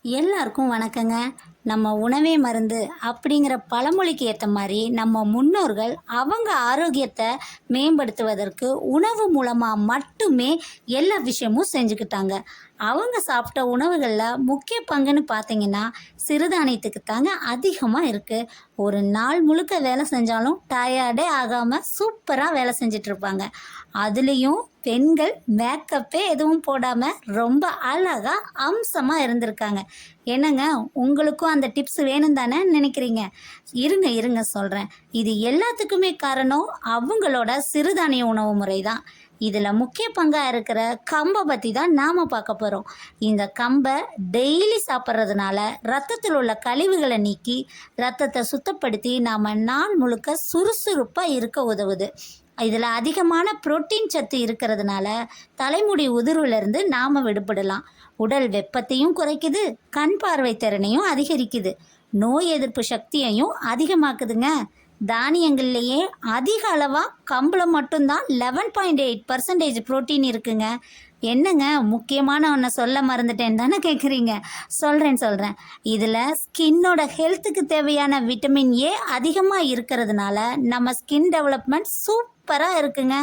எல்லாருக்கும் வணக்கங்க. நம்ம உணவே மருந்து அப்படிங்கிற பழமொழிக்கு ஏற்ற மாதிரி நம்ம முன்னோர்கள் அவங்க ஆரோக்கியத்தை மேம்படுத்துவதற்கு உணவு மூலமாக மட்டுமே எல்லா விஷயமும் செஞ்சுக்கிட்டாங்க. அவங்க சாப்பிட்ட உணவுகளில் முக்கிய பங்குன்னு பார்த்தீங்கன்னா சிறுதானியத்துக்கு தாங்க அதிகமாக இருக்குது. ஒரு நாள் முழுக்க வேலை செஞ்சாலும் டயர்டே ஆகாமல் சூப்பராக வேலை செஞ்சிட்ருப்பாங்க. அதுலேயும் பெண்கள் மேக்கப்பே எதுவும் போடாமல் ரொம்ப அழகாக அம்சமாக இருந்திருக்காங்க. என்னங்க, உங்களுக்கும் அந்த டிப்ஸ் வேணும் தானே நினைக்கிறீங்க? இருங்க இருங்க சொல்கிறேன். இது எல்லாத்துக்குமே காரணம் அவங்களோட சிறுதானிய உணவு முறை தான். இதில் முக்கிய பங்காக இருக்கிற கம்பை பற்றி தான் நாம் பார்க்க போகிறோம். இந்த கம்பை டெய்லி சாப்பிட்றதுனால ரத்தத்தில் உள்ள கழிவுகளை நீக்கி ரத்தத்தை சுத்தப்படுத்தி நாம் நாள் முழுக்க சுறுசுறுப்பாக இருக்க உதவுது. இதில் அதிகமான புரோட்டீன் சத்து இருக்கிறதுனால தலைமுடி உதிர்விலிருந்து நாம் விடுபடலாம். உடல் வெப்பத்தையும் குறைக்குது, கண் பார்வை திறனையும் அதிகரிக்குது, நோய் எதிர்ப்பு சக்தியையும் அதிகமாக்குதுங்க. தானியங்கள்லேயே அதிக அளவாக கம்பில் மட்டும்தான் 11.8% புரோட்டீன் இருக்குங்க. என்னங்க, முக்கியமான ஒன்றை சொல்ல மறந்துட்டேன் தானே கேட்குறீங்க? சொல்கிறேன். இதில் ஸ்கின்னோட ஹெல்த்துக்கு தேவையான விட்டமின் ஏ அதிகமாக இருக்கிறதுனால நம்ம ஸ்கின் டெவலப்மெண்ட் சூப்பராக இருக்குங்க.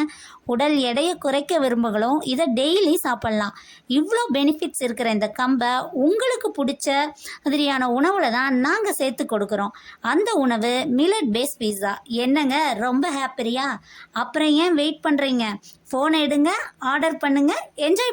உடல் எடையை குறைக்க விரும்புகளும் இதை டெய்லி சாப்பிட்லாம். இவ்வளோ பெனிஃபிட்ஸ் இருக்கிற இந்த கம்பை உங்களுக்கு பிடிச்ச மாதிரியான உணவில் தான் நாங்கள் சேர்த்து கொடுக்குறோம். அந்த உணவு மில்லட் பேஸ் பீஸா. என்னங்க, ரொம்ப ஹாப்பியா? அப்புறம் ஏன் வெயிட் பண்ணுறீங்க? ஃபோனை எடுங்க, ஆர்டர் பண்ணுங்கள், என்ஜாய்